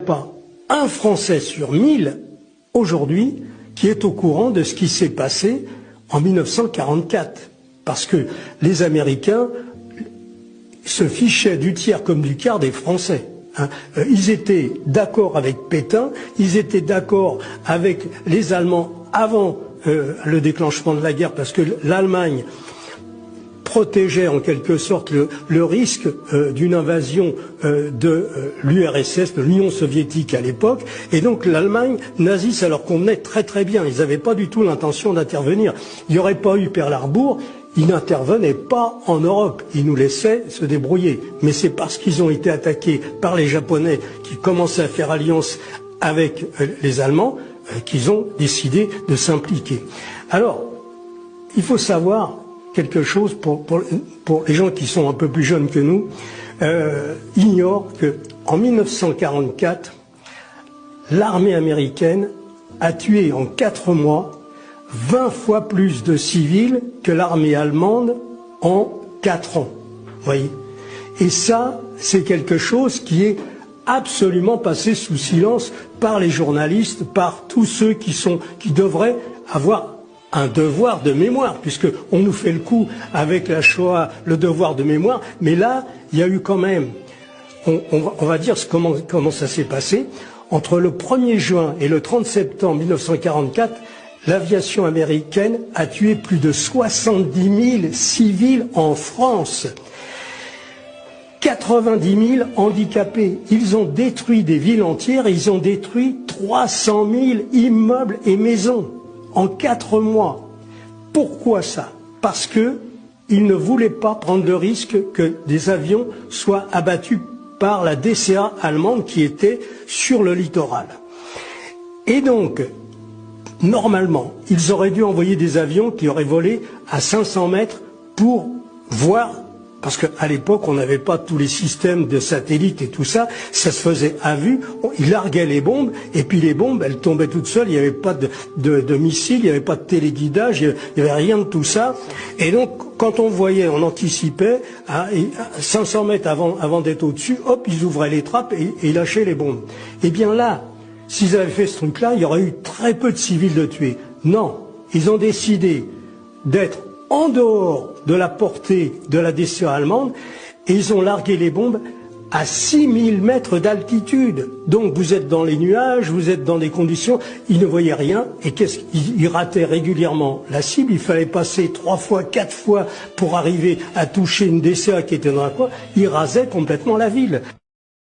pas un Français sur 1000 aujourd'hui qui est au courant de ce qui s'est passé en 1944. Parce que les Américains se fichaient du tiers comme du quart des Français. Ils étaient d'accord avec Pétain, ils étaient d'accord avec les Allemands avant le déclenchement de la guerre, parce que l'Allemagne protégeait en quelque sorte le risque d'une invasion de l'URSS, de l'Union soviétique à l'époque, et donc l'Allemagne nazie, ça leur convenait très très bien. Ils n'avaient pas du tout l'intention d'intervenir. Il n'y aurait pas eu Pearl Harbor, ils n'intervenaient pas en Europe, ils nous laissaient se débrouiller. Mais c'est parce qu'ils ont été attaqués par les Japonais qui commençaient à faire alliance avec les Allemands qu'ils ont décidé de s'impliquer. Alors, il faut savoir quelque chose pour les gens qui sont un peu plus jeunes que nous, ignorent qu'en 1944, l'armée américaine a tué en 4 mois 20 fois plus de civils que l'armée allemande en 4 ans. Voyez. Et ça, c'est quelque chose qui est absolument passé sous silence par les journalistes, par tous ceux qui devraient avoir un devoir de mémoire, puisque on nous fait le coup avec la Shoah, le devoir de mémoire, mais là, il y a eu quand même, on va dire comment ça s'est passé, entre le 1er juin et le 30 septembre 1944, l'aviation américaine a tué plus de 70 000 civils en France. 90 000 handicapés. Ils ont détruit des villes entières et ils ont détruit 300 000 immeubles et maisons en 4 mois. Pourquoi ça? Parce qu'ils ne voulaient pas prendre le risque que des avions soient abattus par la DCA allemande qui était sur le littoral. Et donc, normalement, ils auraient dû envoyer des avions qui auraient volé à 500 mètres pour voir, parce qu'à l'époque, on n'avait pas tous les systèmes de satellites et tout ça, ça se faisait à vue, ils larguaient les bombes, et puis les bombes, elles tombaient toutes seules, il n'y avait pas de missiles, il n'y avait pas de téléguidage, il n'y avait rien de tout ça. Et donc, quand on voyait, on anticipait, à 500 mètres avant d'être au-dessus, hop, ils ouvraient les trappes et ils lâchaient les bombes. Et bien là, s'ils avaient fait ce truc-là, il y aurait eu très peu de civils de tués. Non, ils ont décidé d'être en dehors de la portée de la DCA allemande et ils ont largué les bombes à 6000 mètres d'altitude. Donc vous êtes dans les nuages, vous êtes dans des conditions, ils ne voyaient rien et ils rataient régulièrement la cible. Il fallait passer 3 fois, 4 fois pour arriver à toucher une DCA qui était dans la coin. Ils rasaient complètement la ville.